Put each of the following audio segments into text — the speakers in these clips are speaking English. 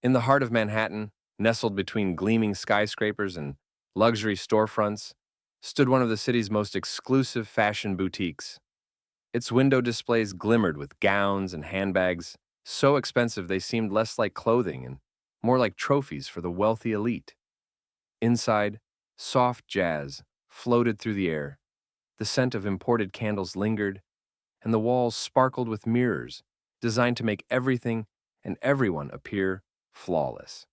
In the heart of Manhattan, nestled between gleaming skyscrapers and luxury storefronts, stood one of the city's most exclusive fashion boutiques. Its window displays glimmered with gowns and handbags, so expensive they seemed less like clothing and more like trophies for the wealthy elite. Inside, soft jazz floated through the air, the scent of imported candles lingered, and the walls sparkled with mirrors designed to make everything and everyone appear flawless.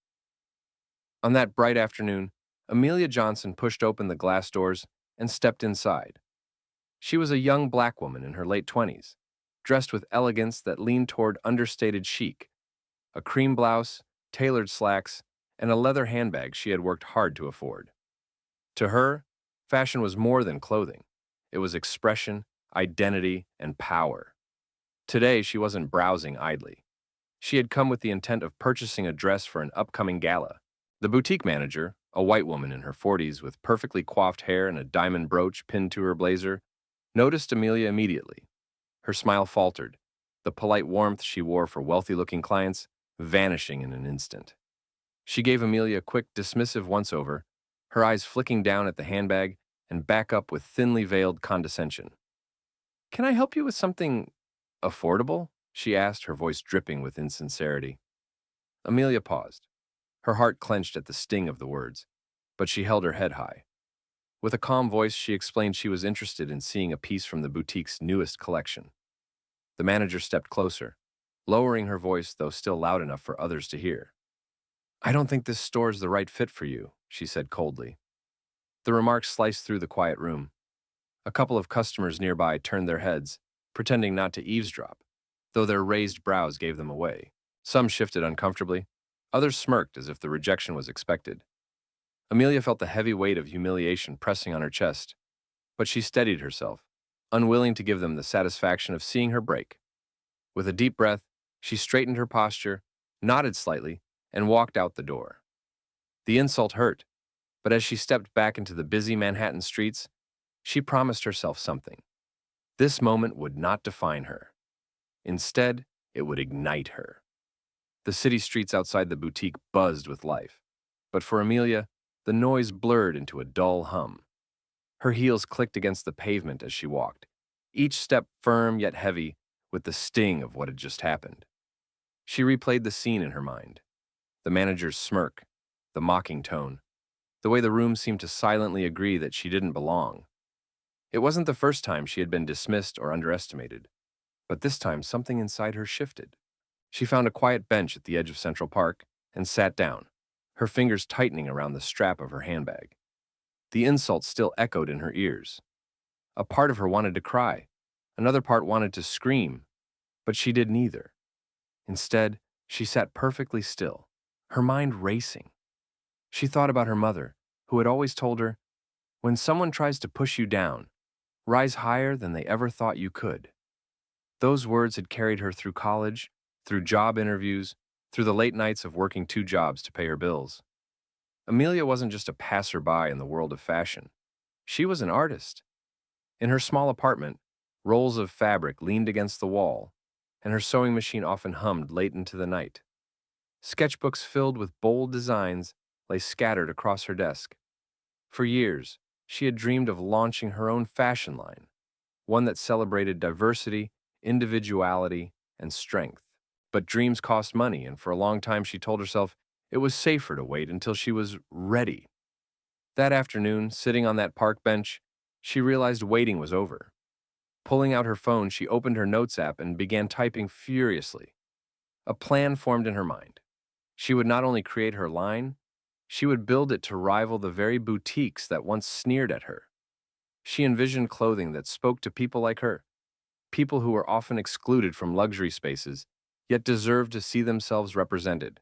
On that bright afternoon, Amelia Johnson pushed open the glass doors and stepped inside. She was a young black woman in her late 20s, dressed with elegance that leaned toward understated chic, a cream blouse, tailored slacks, and a leather handbag she had worked hard to afford. To her, fashion was more than clothing. It was expression, identity, and power. Today, she wasn't browsing idly. She had come with the intent of purchasing a dress for an upcoming gala. The boutique manager, a white woman in her 40s with perfectly coiffed hair and a diamond brooch pinned to her blazer, noticed Amelia immediately. Her smile faltered, the polite warmth she wore for wealthy-looking clients vanishing in an instant. She gave Amelia a quick, dismissive once-over, her eyes flicking down at the handbag and back up with thinly veiled condescension. "Can I help you with something affordable?" she asked, her voice dripping with insincerity. Amelia paused. Her heart clenched at the sting of the words, but she held her head high. With a calm voice, she explained she was interested in seeing a piece from the boutique's newest collection. The manager stepped closer, lowering her voice, though still loud enough for others to hear. "I don't think this store is the right fit for you," she said coldly. The remark sliced through the quiet room. A couple of customers nearby turned their heads, pretending not to eavesdrop, though their raised brows gave them away. Some shifted uncomfortably, others smirked as if the rejection was expected. Amelia felt the heavy weight of humiliation pressing on her chest, but she steadied herself, unwilling to give them the satisfaction of seeing her break. With a deep breath, she straightened her posture, nodded slightly, and walked out the door. The insult hurt, but as she stepped back into the busy Manhattan streets, she promised herself something. This moment would not define her. Instead, it would ignite her. The city streets outside the boutique buzzed with life, but for Amelia, the noise blurred into a dull hum. Her heels clicked against the pavement as she walked, each step firm yet heavy with the sting of what had just happened. She replayed the scene in her mind. The manager's smirk, the mocking tone, the way the room seemed to silently agree that she didn't belong. It wasn't the first time she had been dismissed or underestimated, but this time something inside her shifted. She found a quiet bench at the edge of Central Park and sat down, her fingers tightening around the strap of her handbag. The insult still echoed in her ears. A part of her wanted to cry, another part wanted to scream, but she did neither. Instead, she sat perfectly still, her mind racing. She thought about her mother, who had always told her, "When someone tries to push you down, rise higher than they ever thought you could." Those words had carried her through college, through job interviews, through the late nights of working two jobs to pay her bills. Amelia wasn't just a passerby in the world of fashion. She was an artist. In her small apartment, rolls of fabric leaned against the wall, and her sewing machine often hummed late into the night. Sketchbooks filled with bold designs lay scattered across her desk. For years, she had dreamed of launching her own fashion line, one that celebrated diversity, individuality, and strength. But dreams cost money, and for a long time she told herself it was safer to wait until she was ready. That afternoon, sitting on that park bench, she realized waiting was over. Pulling out her phone, she opened her notes app and began typing furiously. A plan formed in her mind. She would not only create her line, she would build it to rival the very boutiques that once sneered at her. She envisioned clothing that spoke to people like her, people who were often excluded from luxury spaces, yet deserved to see themselves represented.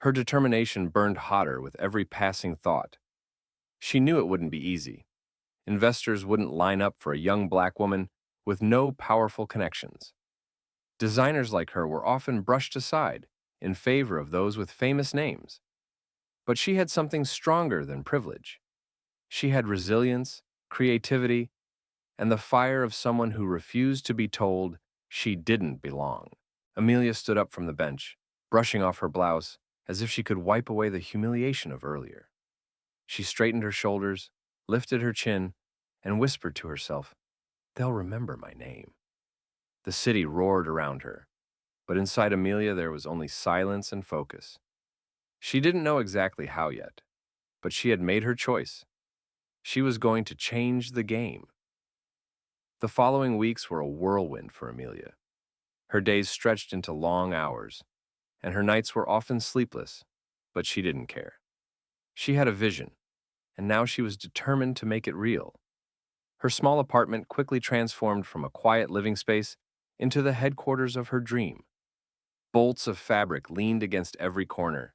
Her determination burned hotter with every passing thought. She knew it wouldn't be easy. Investors wouldn't line up for a young black woman with no powerful connections. Designers like her were often brushed aside in favor of those with famous names. But she had something stronger than privilege. She had resilience, creativity, and the fire of someone who refused to be told she didn't belong. Amelia stood up from the bench, brushing off her blouse, as if she could wipe away the humiliation of earlier. She straightened her shoulders, lifted her chin, and whispered to herself, "They'll remember my name." The city roared around her, but inside Amelia there was only silence and focus. She didn't know exactly how yet, but she had made her choice. She was going to change the game. The following weeks were a whirlwind for Amelia. Her days stretched into long hours, and her nights were often sleepless, but she didn't care. She had a vision, and now she was determined to make it real. Her small apartment quickly transformed from a quiet living space into the headquarters of her dream. Bolts of fabric leaned against every corner,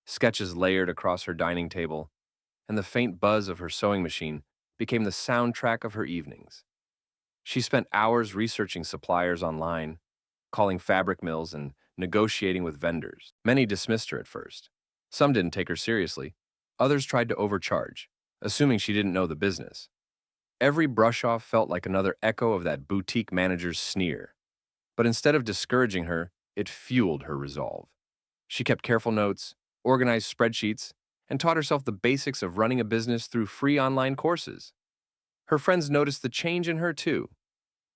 sketches layered across her dining table, and the faint buzz of her sewing machine became the soundtrack of her evenings. She spent hours researching suppliers online, calling fabric mills, and negotiating with vendors. Many dismissed her at first. Some didn't take her seriously. Others tried to overcharge, assuming she didn't know the business. Every brush-off felt like another echo of that boutique manager's sneer. But instead of discouraging her, it fueled her resolve. She kept careful notes, organized spreadsheets, and taught herself the basics of running a business through free online courses. Her friends noticed the change in her too.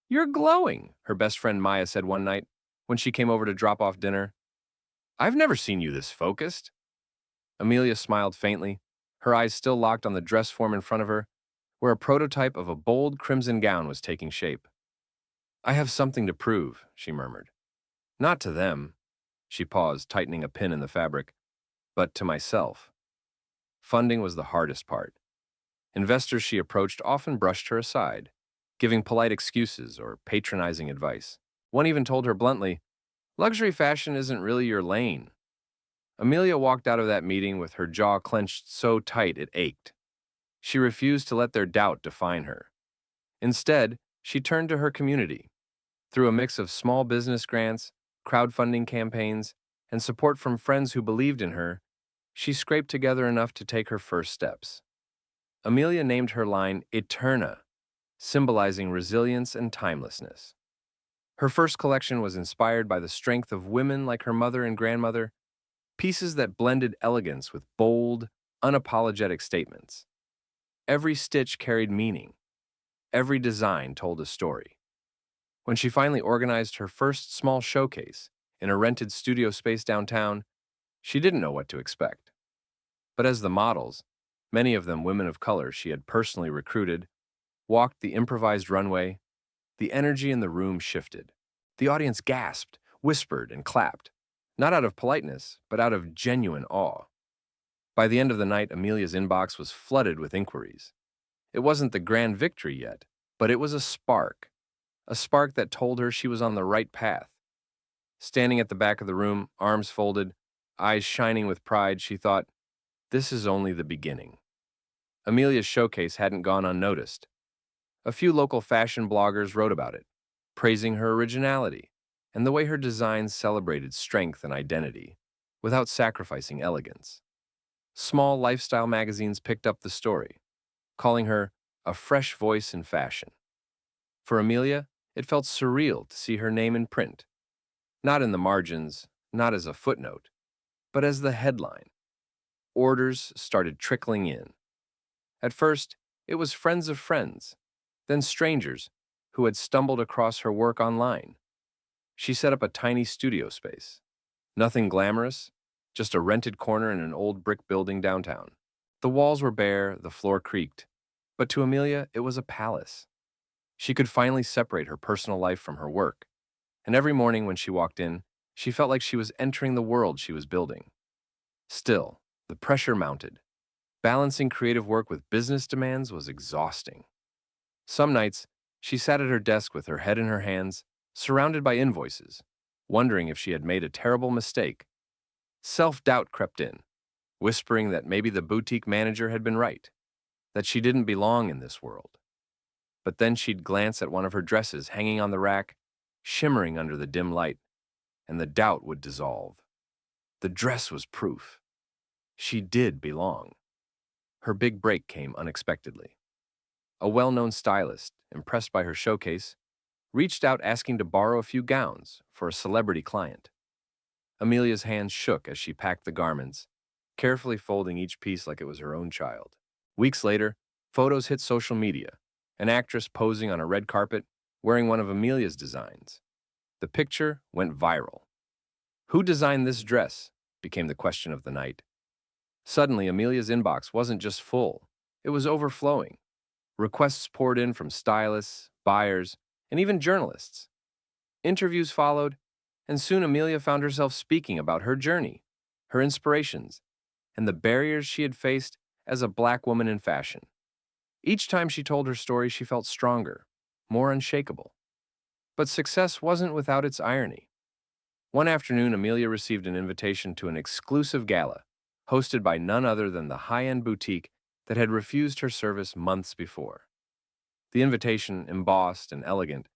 "You're glowing," her best friend Maya said one night when she came over to drop off dinner. "I've never seen you this focused." Amelia smiled faintly, her eyes still locked on the dress form in front of her, where a prototype of a bold crimson gown was taking shape. "I have something to prove," she murmured. "Not to them," she paused, tightening a pin in the fabric, "but to myself." Funding was the hardest part. Investors she approached often brushed her aside, giving polite excuses or patronizing advice. One even told her bluntly, "Luxury fashion isn't really your lane." Amelia walked out of that meeting with her jaw clenched so tight it ached. She refused to let their doubt define her. Instead, she turned to her community. Through a mix of small business grants, crowdfunding campaigns, and support from friends who believed in her, she scraped together enough to take her first steps. Amelia named her line Eterna, symbolizing resilience and timelessness. Her first collection was inspired by the strength of women like her mother and grandmother, pieces that blended elegance with bold, unapologetic statements. Every stitch carried meaning. Every design told a story. When she finally organized her first small showcase in a rented studio space downtown, she didn't know what to expect. But as the models, many of them women of color she had personally recruited, walked the improvised runway, the energy in the room shifted. The audience gasped, whispered, and clapped, not out of politeness, but out of genuine awe. By the end of the night, Amelia's inbox was flooded with inquiries. It wasn't the grand victory yet, but it was a spark that told her she was on the right path. Standing at the back of the room, arms folded, eyes shining with pride, she thought, "This is only the beginning." Amelia's showcase hadn't gone unnoticed. A few local fashion bloggers wrote about it, praising her originality and the way her designs celebrated strength and identity without sacrificing elegance. Small lifestyle magazines picked up the story, calling her a fresh voice in fashion. For Amelia, it felt surreal to see her name in print, not in the margins, not as a footnote, but as the headline. Orders started trickling in. At first, it was friends of friends, then strangers who had stumbled across her work online. She set up a tiny studio space. Nothing glamorous, just a rented corner in an old brick building downtown. The walls were bare, the floor creaked, but to Amelia, it was a palace. She could finally separate her personal life from her work, and every morning when she walked in, she felt like she was entering the world she was building. Still, the pressure mounted. Balancing creative work with business demands was exhausting. Some nights, she sat at her desk with her head in her hands, surrounded by invoices, wondering if she had made a terrible mistake. Self-doubt crept in, whispering that maybe the boutique manager had been right, that she didn't belong in this world. But then she'd glance at one of her dresses hanging on the rack, shimmering under the dim light, and the doubt would dissolve. The dress was proof. She did belong. Her big break came unexpectedly. A well-known stylist, impressed by her showcase, reached out asking to borrow a few gowns for a celebrity client. Amelia's hands shook as she packed the garments, carefully folding each piece like it was her own child. Weeks later, photos hit social media, an actress posing on a red carpet wearing one of Amelia's designs. The picture went viral. Who designed this dress? Became the question of the night. Suddenly, Amelia's inbox wasn't just full, it was overflowing. Requests poured in from stylists, buyers, and even journalists. Interviews followed, and soon Amelia found herself speaking about her journey, her inspirations, and the barriers she had faced as a black woman in fashion. Each time she told her story, she felt stronger, more unshakable. But success wasn't without its irony. One afternoon, Amelia received an invitation to an exclusive gala, hosted by none other than the high-end boutique that had refused her service months before. The invitation, embossed and elegant,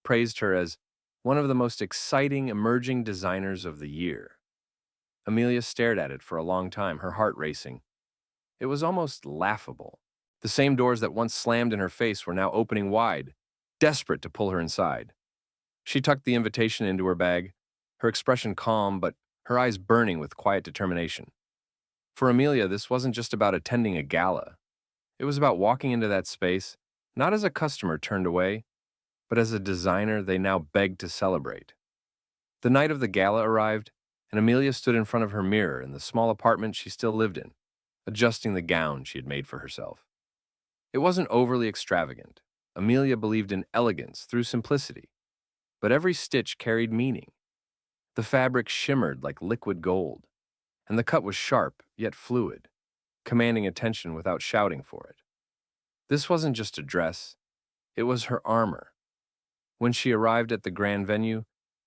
praised her as one of the most exciting emerging designers of the year. Amelia stared at it for a long time, her heart racing. It was almost laughable. The same doors that once slammed in her face were now opening wide, desperate to pull her inside. She tucked the invitation into her bag, her expression calm but her eyes burning with quiet determination. For Amelia, this wasn't just about attending a gala. It was about walking into that space, not as a customer turned away, but as a designer they now begged to celebrate. The night of the gala arrived, and Amelia stood in front of her mirror in the small apartment she still lived in, adjusting the gown she had made for herself. It wasn't overly extravagant. Amelia believed in elegance through simplicity, but every stitch carried meaning. The fabric shimmered like liquid gold, and the cut was sharp yet fluid, commanding attention without shouting for it. This wasn't just a dress, it was her armor. When she arrived at the grand venue,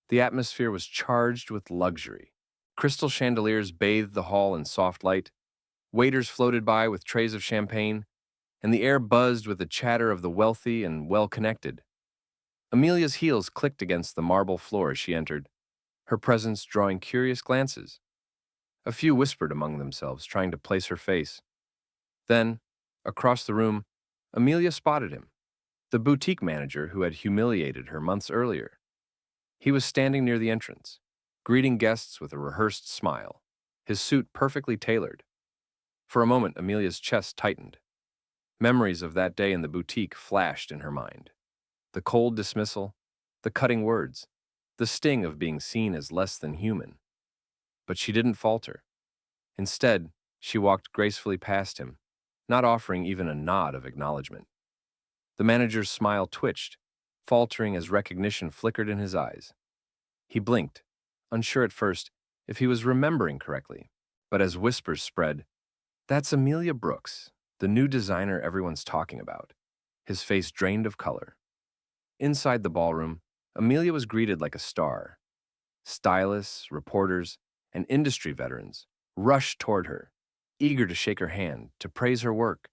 the atmosphere was charged with luxury. Crystal chandeliers bathed the hall in soft light, waiters floated by with trays of champagne, and the air buzzed with the chatter of the wealthy and well-connected. Amelia's heels clicked against the marble floor as she entered, her presence drawing curious glances. A few whispered among themselves, trying to place her face. Then, across the room, Amelia spotted him, the boutique manager who had humiliated her months earlier. He was standing near the entrance, greeting guests with a rehearsed smile, his suit perfectly tailored. For a moment, Amelia's chest tightened. Memories of that day in the boutique flashed in her mind. The cold dismissal, the cutting words, the sting of being seen as less than human. But she didn't falter. Instead, she walked gracefully past him, not offering even a nod of acknowledgement. The manager's smile twitched, faltering as recognition flickered in his eyes. He blinked, unsure at first if he was remembering correctly, but as whispers spread, "That's Amelia Brooks, the new designer everyone's talking about." His face drained of color. Inside the ballroom, Amelia was greeted like a star. Stylists, reporters, and industry veterans rushed toward her, eager to shake her hand, to praise her work,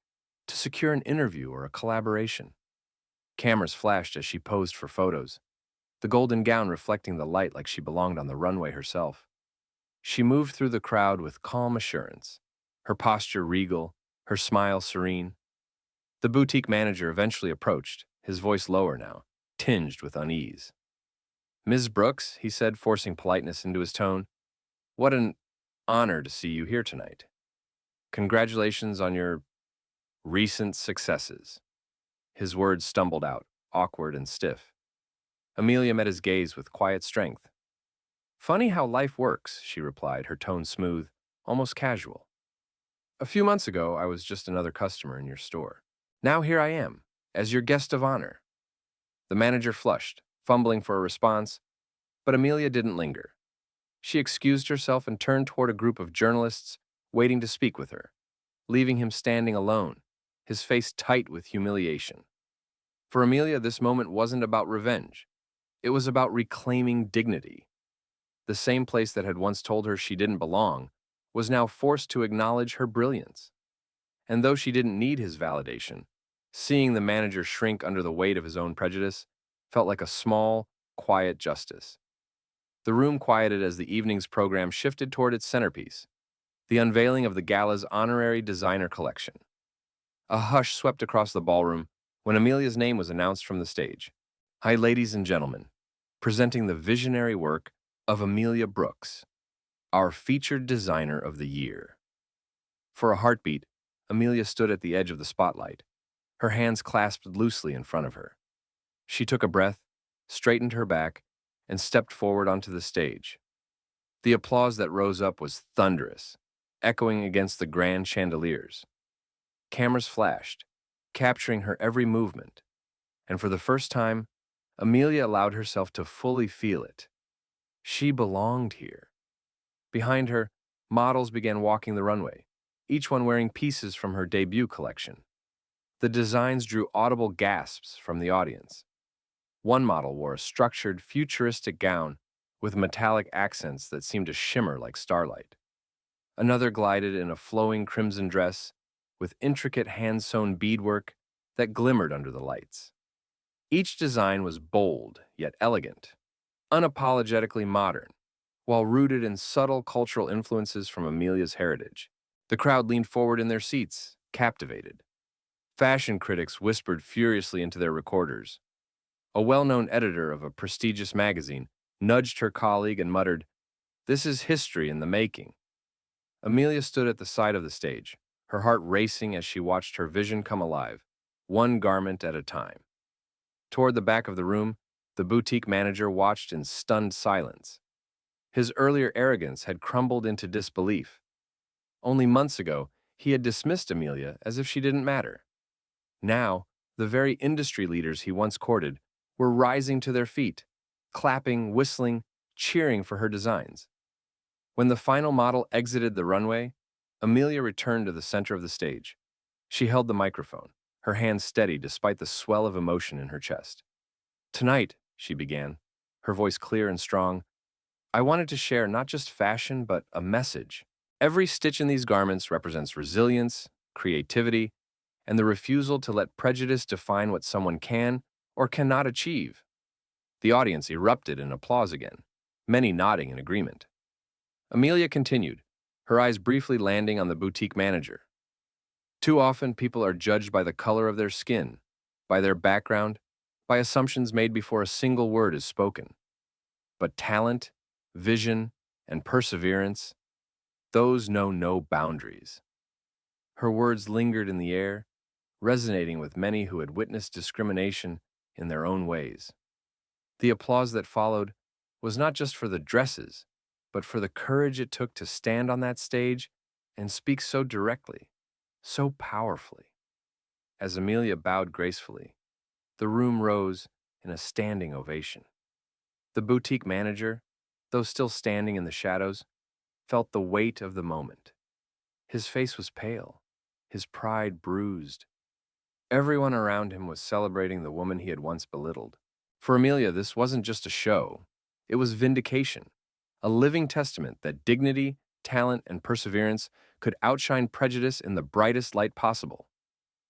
to secure an interview or a collaboration. Cameras flashed as she posed for photos, the golden gown reflecting the light like she belonged on the runway herself. She moved through the crowd with calm assurance, her posture regal, her smile serene. The boutique manager eventually approached, his voice lower now, tinged with unease. "Ms. Brooks," he said, forcing politeness into his tone, "what an honor to see you here tonight. Congratulations on your recent successes." His words stumbled out, awkward and stiff. Amelia met his gaze with quiet strength. "Funny how life works," she replied, her tone smooth, almost casual. "A few months ago, I was just another customer in your store. Now here I am, as your guest of honor." The manager flushed, fumbling for a response, but Amelia didn't linger. She excused herself and turned toward a group of journalists waiting to speak with her, leaving him standing alone, his face tight with humiliation. For Amelia, this moment wasn't about revenge. It was about reclaiming dignity. The same place that had once told her she didn't belong was now forced to acknowledge her brilliance. And though she didn't need his validation, seeing the manager shrink under the weight of his own prejudice felt like a small, quiet justice. The room quieted as the evening's program shifted toward its centerpiece, the unveiling of the gala's honorary designer collection. A hush swept across the ballroom when Amelia's name was announced from the stage. "Hi, ladies and gentlemen, presenting the visionary work of Amelia Brooks, our featured designer of the year. For a heartbeat, Amelia stood at the edge of the spotlight, her hands clasped loosely in front of her. She took a breath, straightened her back, and stepped forward onto the stage. The applause that rose up was thunderous, echoing against the grand chandeliers. Cameras flashed, capturing her every movement, and for the first time, Amelia allowed herself to fully feel it. She belonged here. Behind her, models began walking the runway, each one wearing pieces from her debut collection. The designs drew audible gasps from the audience. One model wore a structured, futuristic gown with metallic accents that seemed to shimmer like starlight. Another glided in a flowing crimson dress with intricate hand-sewn beadwork that glimmered under the lights. Each design was bold yet elegant, unapologetically modern, while rooted in subtle cultural influences from Amelia's heritage. The crowd leaned forward in their seats, captivated. Fashion critics whispered furiously into their recorders. A well-known editor of a prestigious magazine nudged her colleague and muttered, "This is history in the making." Amelia stood at the side of the stage, her heart racing as she watched her vision come alive, one garment at a time. Toward the back of the room, the boutique manager watched in stunned silence. His earlier arrogance had crumbled into disbelief. Only months ago, he had dismissed Amelia as if she didn't matter. Now, the very industry leaders he once courted were rising to their feet, clapping, whistling, cheering for her designs. When the final model exited the runway, Amelia returned to the center of the stage. She held the microphone, her hands steady despite the swell of emotion in her chest. "Tonight," she began, her voice clear and strong, "I wanted to share not just fashion, but a message. Every stitch in these garments represents resilience, creativity, and the refusal to let prejudice define what someone can or cannot achieve." The audience erupted in applause again, many nodding in agreement. Amelia continued, her eyes briefly landing on the boutique manager. "Too often, people are judged by the color of their skin, by their background, by assumptions made before a single word is spoken. But talent, vision, and perseverance, those know no boundaries." Her words lingered in the air, resonating with many who had witnessed discrimination in their own ways. The applause that followed was not just for the dresses, but for the courage it took to stand on that stage and speak so directly, so powerfully. As Amelia bowed gracefully, the room rose in a standing ovation. The boutique manager, though still standing in the shadows, felt the weight of the moment. His face was pale, his pride bruised. Everyone around him was celebrating the woman he had once belittled. For Amelia, this wasn't just a show. It was vindication, a living testament that dignity, talent, and perseverance could outshine prejudice in the brightest light possible.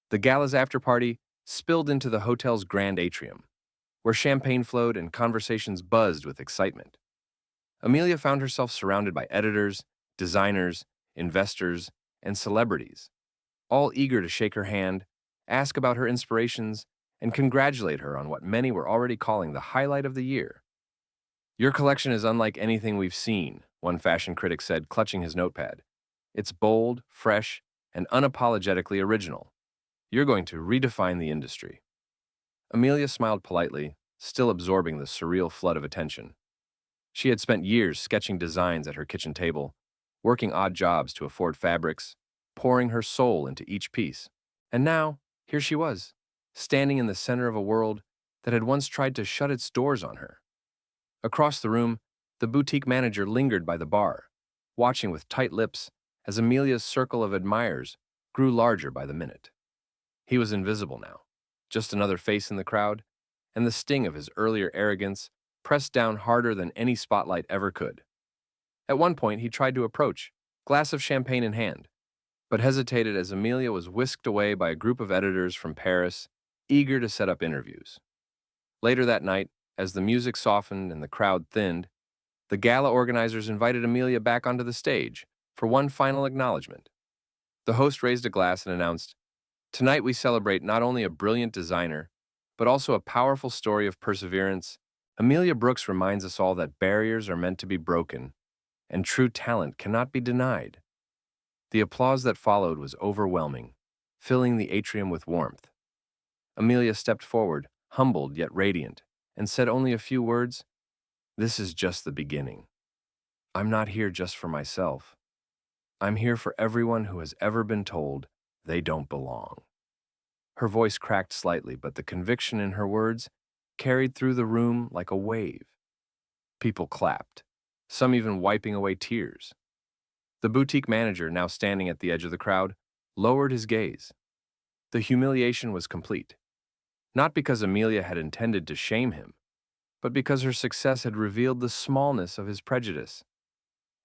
The gala's after-party spilled into the hotel's grand atrium, where champagne flowed and conversations buzzed with excitement. Amelia found herself surrounded by editors, designers, investors, and celebrities, all eager to shake her hand, ask about her inspirations, and congratulate her on what many were already calling the highlight of the year. "Your collection is unlike anything we've seen," one fashion critic said, clutching his notepad. "It's bold, fresh, and unapologetically original. You're going to redefine the industry." Amelia smiled politely, still absorbing the surreal flood of attention. She had spent years sketching designs at her kitchen table, working odd jobs to afford fabrics, pouring her soul into each piece. And now, here she was, standing in the center of a world that had once tried to shut its doors on her. Across the room, the boutique manager lingered by the bar, watching with tight lips as Amelia's circle of admirers grew larger by the minute. He was invisible now, just another face in the crowd, and the sting of his earlier arrogance pressed down harder than any spotlight ever could. At one point, he tried to approach, glass of champagne in hand, but hesitated as Amelia was whisked away by a group of editors from Paris, eager to set up interviews. Later that night, as the music softened and the crowd thinned, the gala organizers invited Amelia back onto the stage for one final acknowledgement. The host raised a glass and announced, "Tonight we celebrate not only a brilliant designer, but also a powerful story of perseverance. Amelia Brooks reminds us all that barriers are meant to be broken, and true talent cannot be denied. The applause that followed was overwhelming, filling the atrium with warmth. Amelia stepped forward, humbled yet radiant, and said only a few words. This is just the beginning. I'm not here just for myself. I'm here for everyone who has ever been told they don't belong. Her voice cracked slightly, but the conviction in her words carried through the room like a wave. People clapped, some even wiping away tears. The boutique manager, now standing at the edge of the crowd, lowered his gaze. The humiliation was complete, not because Amelia had intended to shame him, but because her success had revealed the smallness of his prejudice.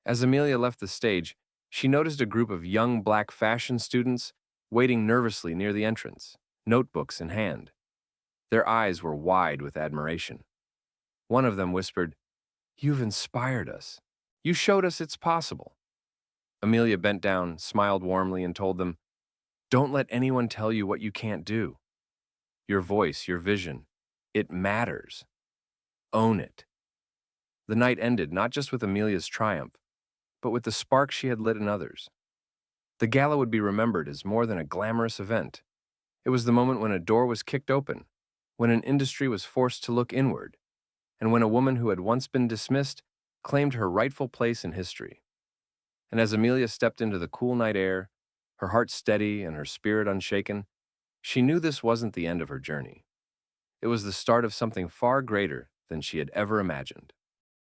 As Amelia left the stage, she noticed a group of young black fashion students waiting nervously near the entrance, notebooks in hand. Their eyes were wide with admiration. One of them whispered, "You've inspired us. You showed us it's possible." Amelia bent down, smiled warmly, and told them, "Don't let anyone tell you what you can't do. Your voice, your vision, it matters. Own it." The night ended not just with Amelia's triumph, but with the spark she had lit in others. The gala would be remembered as more than a glamorous event. It was the moment when a door was kicked open, when an industry was forced to look inward, and when a woman who had once been dismissed claimed her rightful place in history. And as Amelia stepped into the cool night air, her heart steady and her spirit unshaken, she knew this wasn't the end of her journey. It was the start of something far greater than she had ever imagined.